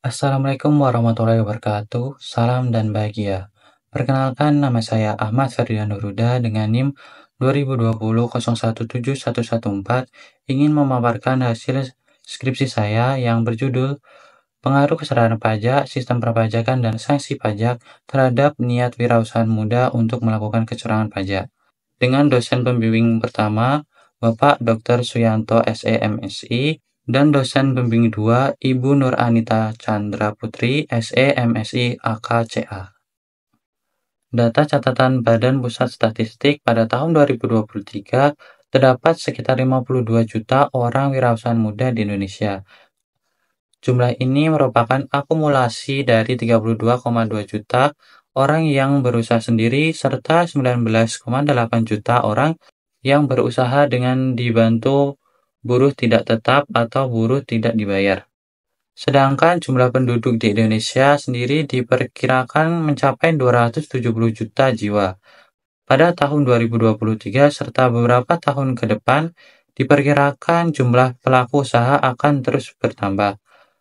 Assalamualaikum warahmatullahi wabarakatuh. Salam dan bahagia. Perkenalkan, nama saya Ahmad Ferdian Nuruda dengan NIM 2020017114 ingin memaparkan hasil skripsi saya yang berjudul Pengaruh Kesadaran Pajak, Sistem Perpajakan dan Sanksi Pajak terhadap Niat Wirausahaan Muda untuk Melakukan Kecurangan Pajak. Dengan dosen pembimbing pertama, Bapak Dr. Suyanto SE MSI, dan dosen pembimbing 2, Ibu Nur Anita Chandra Putri SE MSI AKCA. Data catatan Badan Pusat Statistik pada tahun 2023 terdapat sekitar 52 juta orang wirausahaan muda di Indonesia. Jumlah ini merupakan akumulasi dari 32,2 juta orang yang berusaha sendiri serta 19,8 juta orang yang berusaha dengan dibantu buruh tidak tetap atau buruh tidak dibayar. Sedangkan jumlah penduduk di Indonesia sendiri diperkirakan mencapai 270 juta jiwa. Pada tahun 2023 serta beberapa tahun ke depan, diperkirakan jumlah pelaku usaha akan terus bertambah.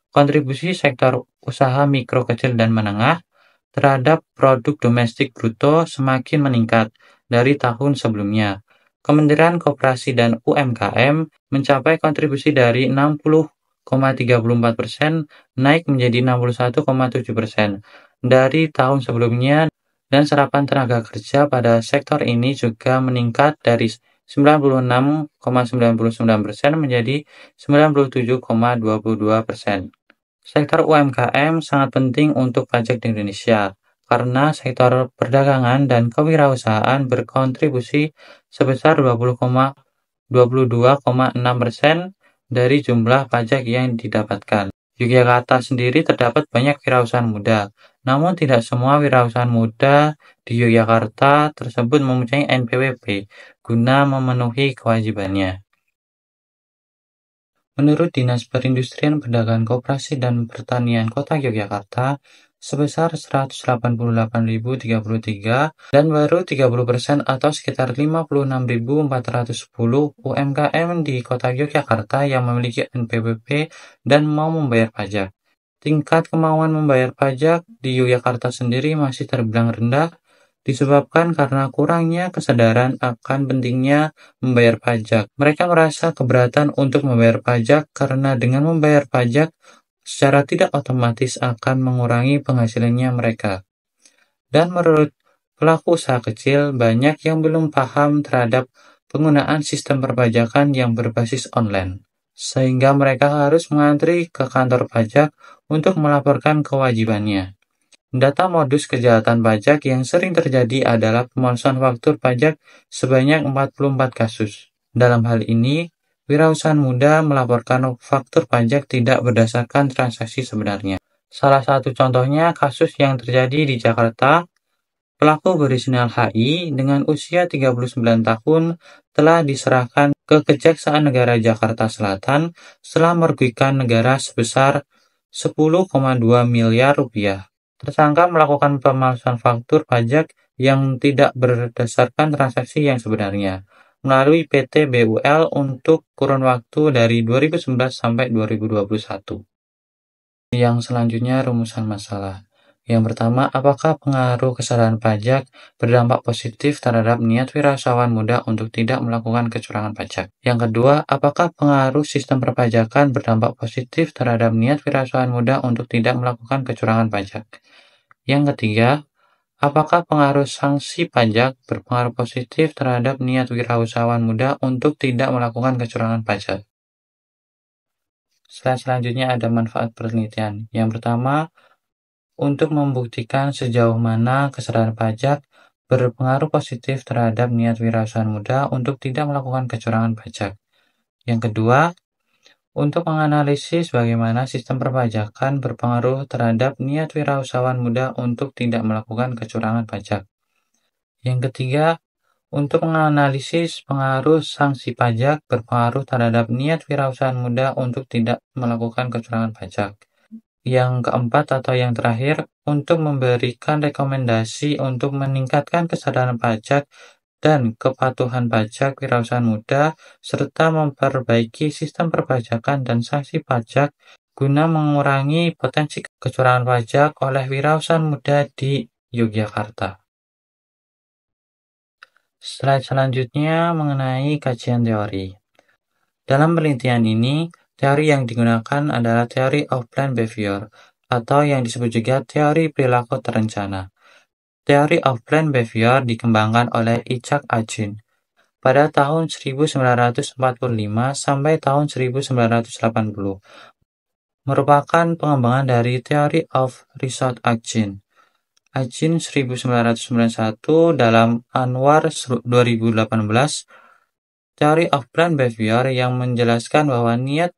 Kontribusi sektor usaha mikro, kecil, dan menengah terhadap produk domestik bruto semakin meningkat dari tahun sebelumnya. Kementerian Koperasi dan UMKM mencapai kontribusi dari 60,34% naik menjadi 61,7% dari tahun sebelumnya, dan serapan tenaga kerja pada sektor ini juga meningkat dari 96,99% menjadi 97,22%. Sektor UMKM sangat penting untuk pajak di Indonesia karena sektor perdagangan dan kewirausahaan berkontribusi sebesar 22,6% dari jumlah pajak yang didapatkan. Yogyakarta sendiri terdapat banyak wirausahaan muda, namun tidak semua wirausahaan muda di Yogyakarta tersebut mempunyai NPWP guna memenuhi kewajibannya. Menurut Dinas Perindustrian, Perdagangan, Koperasi, dan Pertanian Kota Yogyakarta, sebesar 188.033 dan baru 30% atau sekitar 56.410 UMKM di Kota Yogyakarta yang memiliki NPWP dan mau membayar pajak. Tingkat kemauan membayar pajak di Yogyakarta sendiri masih terbilang rendah, disebabkan karena kurangnya kesadaran akan pentingnya membayar pajak. Mereka merasa keberatan untuk membayar pajak karena dengan membayar pajak secara tidak otomatis akan mengurangi penghasilannya mereka. Dan menurut pelaku usaha kecil, banyak yang belum paham terhadap penggunaan sistem perpajakan yang berbasis online, sehingga mereka harus mengantri ke kantor pajak untuk melaporkan kewajibannya. Data modus kejahatan pajak yang sering terjadi adalah pemalsuan faktur pajak sebanyak 44 kasus. Dalam hal ini, wirausahaan muda melaporkan faktur pajak tidak berdasarkan transaksi sebenarnya. Salah satu contohnya kasus yang terjadi di Jakarta, pelaku berinisial HI dengan usia 39 tahun telah diserahkan ke Kejaksaan Negara Jakarta Selatan setelah merugikan negara sebesar 10,2 miliar rupiah. Tersangka melakukan pemalsuan faktur pajak yang tidak berdasarkan transaksi yang sebenarnya melalui PT BUL untuk kurun waktu dari 2019 sampai 2021. Yang selanjutnya, rumusan masalah. Yang pertama, apakah pengaruh kesadaran pajak berdampak positif terhadap niat wirausahaan muda untuk tidak melakukan kecurangan pajak? Yang kedua, apakah pengaruh sistem perpajakan berdampak positif terhadap niat wirausahaan muda untuk tidak melakukan kecurangan pajak? Yang ketiga, apakah pengaruh sanksi pajak berpengaruh positif terhadap niat wirausahaan muda untuk tidak melakukan kecurangan pajak? Slide selanjutnya ada manfaat penelitian. Yang pertama, untuk membuktikan sejauh mana kesadaran pajak berpengaruh positif terhadap niat wirausahaan muda untuk tidak melakukan kecurangan pajak. Yang kedua, untuk menganalisis bagaimana sistem perpajakan berpengaruh terhadap niat wirausahaan muda untuk tidak melakukan kecurangan pajak. Yang ketiga, untuk menganalisis pengaruh sanksi pajak berpengaruh terhadap niat wirausahaan muda untuk tidak melakukan kecurangan pajak. Yang keempat atau yang terakhir, untuk memberikan rekomendasi untuk meningkatkan kesadaran pajak dan kepatuhan pajak wirausahaan muda, serta memperbaiki sistem perpajakan dan sanksi pajak guna mengurangi potensi kecurangan pajak oleh wirausahaan muda di Yogyakarta. Slide selanjutnya mengenai kajian teori. Dalam penelitian ini, teori yang digunakan adalah teori of planned behavior, atau yang disebut juga teori perilaku terencana. Teori of planned behavior dikembangkan oleh Itzhak Achin pada tahun 1945 sampai tahun 1980, merupakan pengembangan dari teori of result Achin. Achin 1991 dalam Anwar 2018, teori of planned behavior yang menjelaskan bahwa niat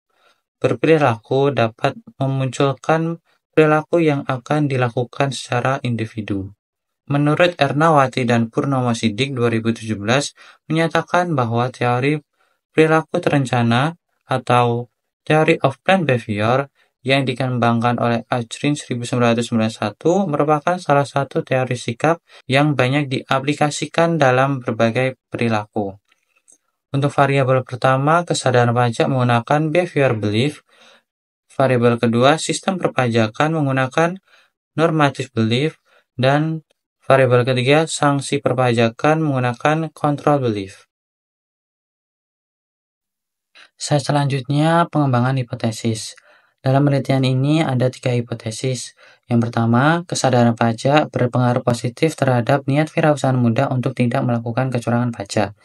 berperilaku dapat memunculkan perilaku yang akan dilakukan secara individu. Menurut Ernawati dan Purnomo Siddiq 2017 menyatakan bahwa teori perilaku terencana atau teori of planned behavior yang dikembangkan oleh Achin 1991 merupakan salah satu teori sikap yang banyak diaplikasikan dalam berbagai perilaku. Untuk variabel pertama, kesadaran pajak menggunakan behavior belief. Variabel kedua, sistem perpajakan menggunakan normative belief. Dan variabel ketiga, sanksi perpajakan menggunakan control belief. Selanjutnya, pengembangan hipotesis. Dalam penelitian ini ada 3 hipotesis. Yang pertama, kesadaran pajak berpengaruh positif terhadap niat wirausahaan muda untuk tidak melakukan kecurangan pajak.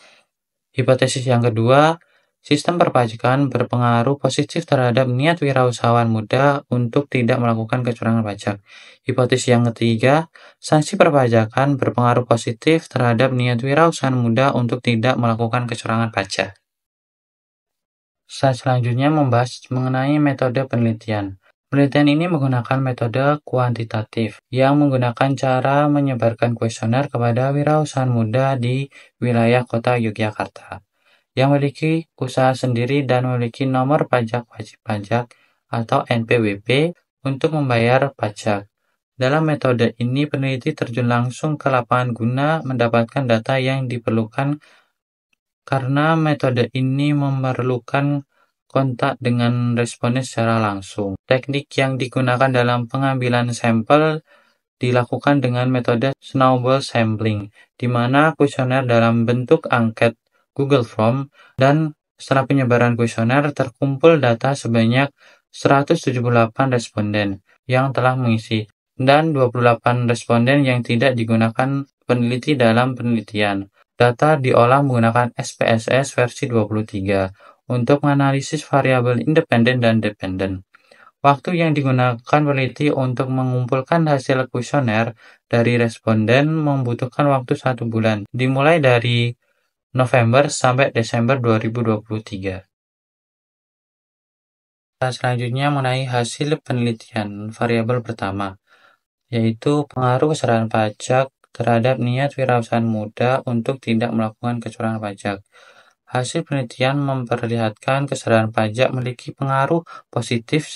Hipotesis yang kedua, sistem perpajakan berpengaruh positif terhadap niat wirausahawan muda untuk tidak melakukan kecurangan pajak. Hipotesis yang ketiga, sanksi perpajakan berpengaruh positif terhadap niat wirausahaan muda untuk tidak melakukan kecurangan pajak. Selanjutnya membahas mengenai metode penelitian. Penelitian ini menggunakan metode kuantitatif yang menggunakan cara menyebarkan kuesioner kepada wirausahaan muda di wilayah kota Yogyakarta yang memiliki usaha sendiri dan memiliki nomor pajak wajib pajak atau NPWP untuk membayar pajak. Dalam metode ini, peneliti terjun langsung ke lapangan guna mendapatkan data yang diperlukan karena metode ini memerlukan kontak dengan responden secara langsung. Teknik yang digunakan dalam pengambilan sampel dilakukan dengan metode snowball sampling, di mana kuesioner dalam bentuk angket Google Form, dan setelah penyebaran kuesioner terkumpul data sebanyak 178 responden yang telah mengisi, dan 28 responden yang tidak digunakan peneliti dalam penelitian. Data diolah menggunakan SPSS versi 23 untuk menganalisis variabel independen dan dependen. Waktu yang digunakan peneliti untuk mengumpulkan hasil kuesioner dari responden membutuhkan waktu 1 bulan, dimulai dari November sampai Desember 2023. Selanjutnya mengenai hasil penelitian variabel pertama, yaitu pengaruh kesadaran pajak terhadap niat wirausahaan muda untuk tidak melakukan kecurangan pajak. Hasil penelitian memperlihatkan kesadaran pajak memiliki pengaruh positif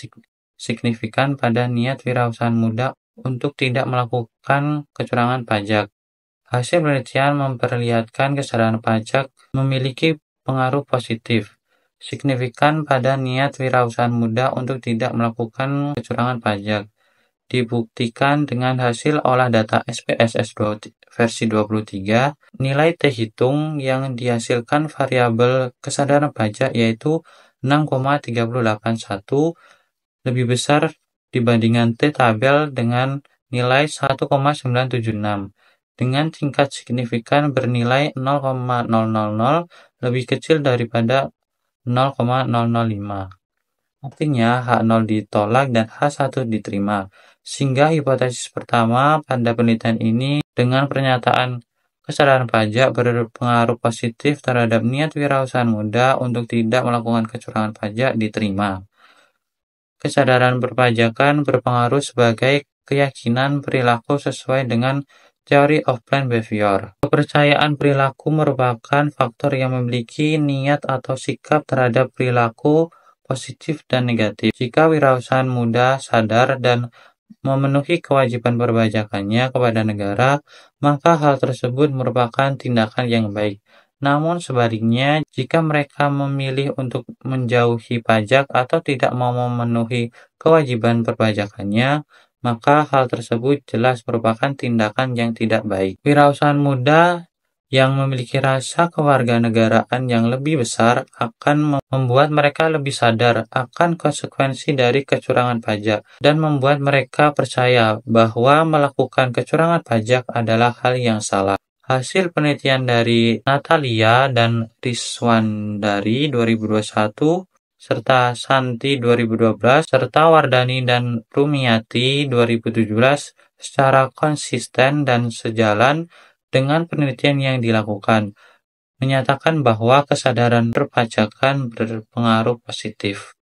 signifikan pada niat wirausahaan muda untuk tidak melakukan kecurangan pajak. Hasil penelitian memperlihatkan kesadaran pajak memiliki pengaruh positif signifikan pada niat wirausahaan muda untuk tidak melakukan kecurangan pajak. Dibuktikan dengan hasil olah data SPSS versi 23, nilai T hitung yang dihasilkan variabel kesadaran pajak yaitu 6,381 lebih besar dibandingkan T tabel dengan nilai 1,976, dengan tingkat signifikan bernilai 0,000 lebih kecil daripada 0,005. Artinya H0 ditolak dan H1 diterima. Sehingga hipotesis pertama pada penelitian ini dengan pernyataan kesadaran pajak berpengaruh positif terhadap niat wirausahaan muda untuk tidak melakukan kecurangan pajak diterima. Kesadaran perpajakan berpengaruh sebagai keyakinan perilaku sesuai dengan teori of planned behavior. Kepercayaan perilaku merupakan faktor yang memiliki niat atau sikap terhadap perilaku positif dan negatif. Jika wirausahaan muda sadar dan memenuhi kewajiban perpajakannya kepada negara, maka hal tersebut merupakan tindakan yang baik Namun sebaliknya, jika mereka memilih untuk menjauhi pajak atau tidak mau memenuhi kewajiban perpajakannya, maka hal tersebut jelas merupakan tindakan yang tidak baik. Wirausahaan muda yang memiliki rasa kewarganegaraan yang lebih besar akan membuat mereka lebih sadar akan konsekuensi dari kecurangan pajak dan membuat mereka percaya bahwa melakukan kecurangan pajak adalah hal yang salah. Hasil penelitian dari Natalia dan Riswandari 2021 serta Santi 2012 serta Wardani dan Rumiati 2017 secara konsisten dan sejalan dengan penelitian yang dilakukan, menyatakan bahwa kesadaran perpajakan berpengaruh positif.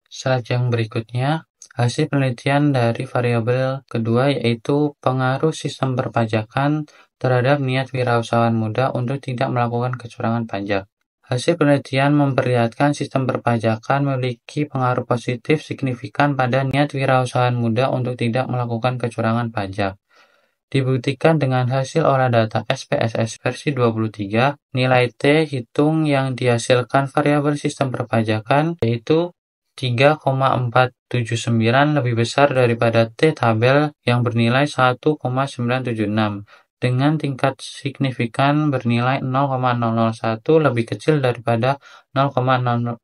Slide yang berikutnya, hasil penelitian dari variabel kedua yaitu pengaruh sistem perpajakan terhadap niat wirausahawan muda untuk tidak melakukan kecurangan pajak. Hasil penelitian memperlihatkan sistem perpajakan memiliki pengaruh positif signifikan pada niat wirausahawan muda untuk tidak melakukan kecurangan pajak. Dibuktikan dengan hasil olah data SPSS versi 23, nilai T hitung yang dihasilkan variabel sistem perpajakan yaitu 3,479 lebih besar daripada T tabel yang bernilai 1,976 dengan tingkat signifikan bernilai 0,001 lebih kecil daripada 0,005.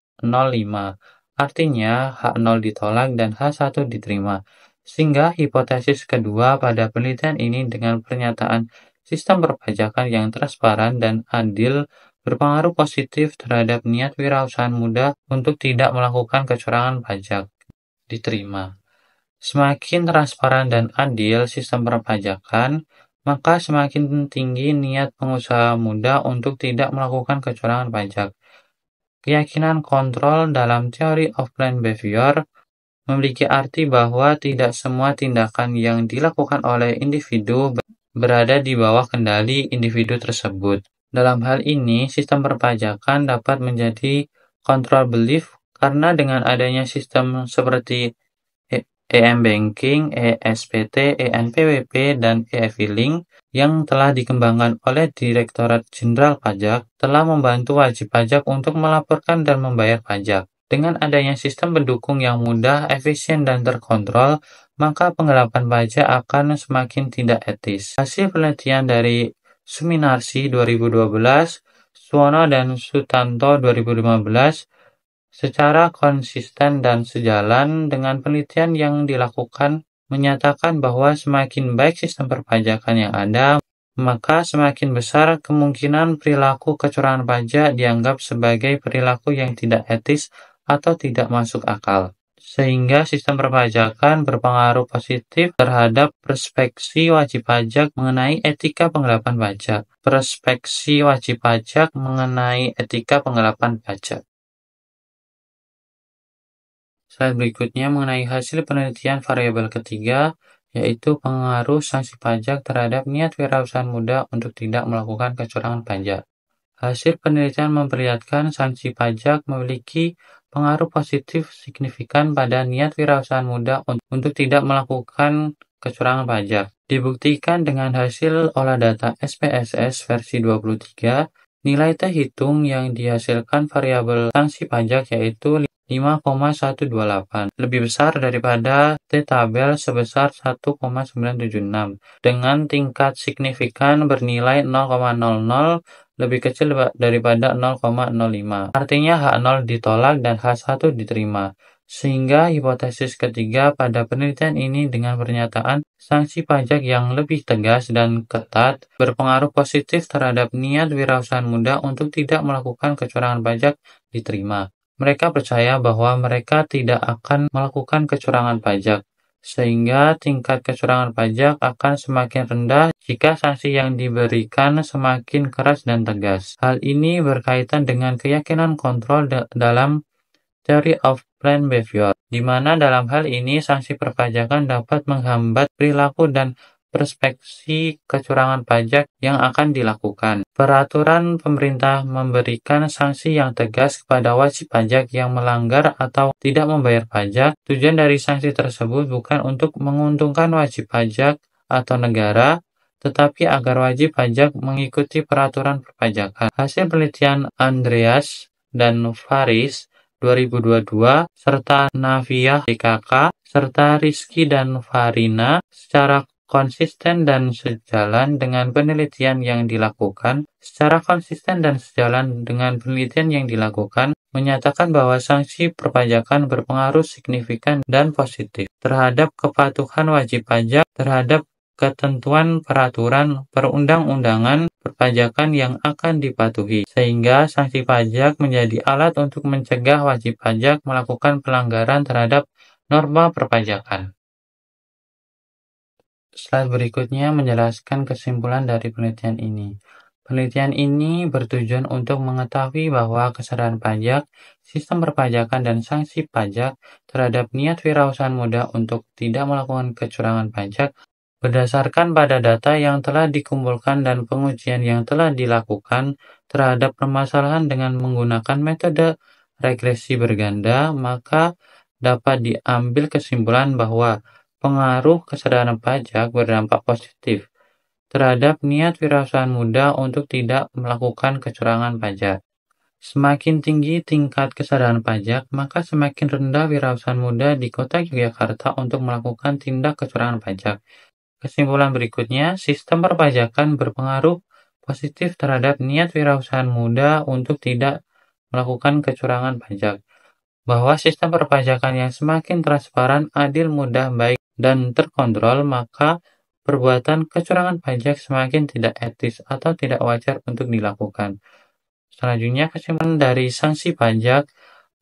Artinya H0 ditolak dan H1 diterima. Sehingga hipotesis kedua pada penelitian ini dengan pernyataan sistem perpajakan yang transparan dan adil berpengaruh positif terhadap niat wirausahaan muda untuk tidak melakukan kecurangan pajak diterima. Semakin transparan dan adil sistem perpajakan, maka semakin tinggi niat pengusaha muda untuk tidak melakukan kecurangan pajak. Keyakinan kontrol dalam teori of planned behavior memiliki arti bahwa tidak semua tindakan yang dilakukan oleh individu berada di bawah kendali individu tersebut. Dalam hal ini, sistem perpajakan dapat menjadi control belief karena dengan adanya sistem seperti EM-Banking, ESPT, ENPWP, dan e-Filing yang telah dikembangkan oleh Direktorat Jenderal Pajak telah membantu wajib pajak untuk melaporkan dan membayar pajak. Dengan adanya sistem pendukung yang mudah, efisien, dan terkontrol, maka penggelapan pajak akan semakin tidak etis. Hasil penelitian dari Suminarsi 2012, Suwono dan Sutanto 2015 secara konsisten dan sejalan dengan penelitian yang dilakukan menyatakan bahwa semakin baik sistem perpajakan yang ada, maka semakin besar kemungkinan perilaku kecurangan pajak dianggap sebagai perilaku yang tidak etis atau tidak masuk akal. Sehingga sistem perpajakan berpengaruh positif terhadap perspeksi wajib pajak mengenai etika penggelapan pajak. Perspeksi wajib pajak mengenai etika penggelapan pajak. Slide berikutnya mengenai hasil penelitian variabel ketiga, yaitu pengaruh sanksi pajak terhadap niat wirausahaan muda untuk tidak melakukan kecurangan pajak. Hasil penelitian memperlihatkan sanksi pajak memiliki pengaruh positif signifikan pada niat wirausahaan muda untuk tidak melakukan kecurangan pajak. Dibuktikan dengan hasil olah data SPSS versi 23, nilai T hitung yang dihasilkan variabel sanksi pajak yaitu 5,128, lebih besar daripada T tabel sebesar 1,976 dengan tingkat signifikan bernilai 0,00 lebih kecil daripada 0,05. Artinya H0 ditolak dan H1 diterima. Sehingga hipotesis ketiga pada penelitian ini dengan pernyataan sanksi pajak yang lebih tegas dan ketat berpengaruh positif terhadap niat wirausahaan muda untuk tidak melakukan kecurangan pajak diterima. Mereka percaya bahwa mereka tidak akan melakukan kecurangan pajak, sehingga tingkat kecurangan pajak akan semakin rendah jika sanksi yang diberikan semakin keras dan tegas. Hal ini berkaitan dengan keyakinan kontrol dalam Theory of Planned Behavior, di mana dalam hal ini sanksi perpajakan dapat menghambat perilaku dan perspeksi kecurangan pajak yang akan dilakukan. Peraturan pemerintah memberikan sanksi yang tegas kepada wajib pajak yang melanggar atau tidak membayar pajak. Tujuan dari sanksi tersebut bukan untuk menguntungkan wajib pajak atau negara, tetapi agar wajib pajak mengikuti peraturan perpajakan. Hasil penelitian Andreas dan Faris 2022 serta Navia DKK serta Rizky dan Farina secara konsisten dan sejalan dengan penelitian yang dilakukan, menyatakan bahwa sanksi perpajakan berpengaruh signifikan dan positif terhadap kepatuhan wajib pajak terhadap ketentuan peraturan perundang-undangan perpajakan yang akan dipatuhi, sehingga sanksi pajak menjadi alat untuk mencegah wajib pajak melakukan pelanggaran terhadap norma perpajakan. Slide berikutnya menjelaskan kesimpulan dari penelitian ini. Penelitian ini bertujuan untuk mengetahui bahwa kesadaran pajak, sistem perpajakan, dan sanksi pajak terhadap niat wirausaha muda untuk tidak melakukan kecurangan pajak berdasarkan pada data yang telah dikumpulkan dan pengujian yang telah dilakukan terhadap permasalahan dengan menggunakan metode regresi berganda, maka dapat diambil kesimpulan bahwa pengaruh kesadaran pajak berdampak positif terhadap niat wirausaha muda untuk tidak melakukan kecurangan pajak. Semakin tinggi tingkat kesadaran pajak, maka semakin rendah wirausaha muda di Kota Yogyakarta untuk melakukan tindak kecurangan pajak. Kesimpulan berikutnya, sistem perpajakan berpengaruh positif terhadap niat wirausaha muda untuk tidak melakukan kecurangan pajak. Bahwa sistem perpajakan yang semakin transparan, adil, mudah, baik, dan terkontrol, maka perbuatan kecurangan pajak semakin tidak etis atau tidak wajar untuk dilakukan. Selanjutnya, kesimpulan dari sanksi pajak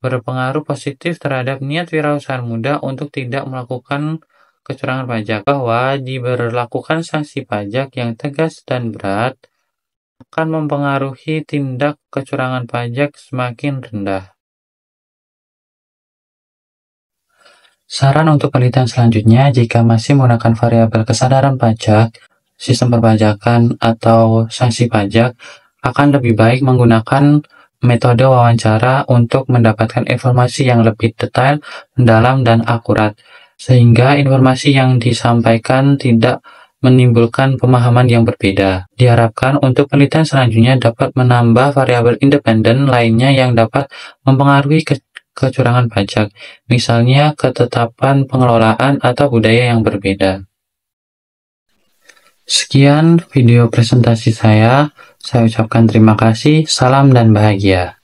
berpengaruh positif terhadap niat wirausaha muda untuk tidak melakukan kecurangan pajak, bahwa diberlakukan sanksi pajak yang tegas dan berat akan mempengaruhi tindak kecurangan pajak semakin rendah. Saran untuk penelitian selanjutnya, jika masih menggunakan variabel kesadaran pajak, sistem perpajakan, atau sanksi pajak, akan lebih baik menggunakan metode wawancara untuk mendapatkan informasi yang lebih detail, mendalam, dan akurat, sehingga informasi yang disampaikan tidak menimbulkan pemahaman yang berbeda. Diharapkan untuk penelitian selanjutnya dapat menambah variabel independen lainnya yang dapat mempengaruhi kecurangan pajak, misalnya ketetapan pengelolaan atau budaya yang berbeda. Sekian video presentasi saya ucapkan terima kasih, salam dan bahagia.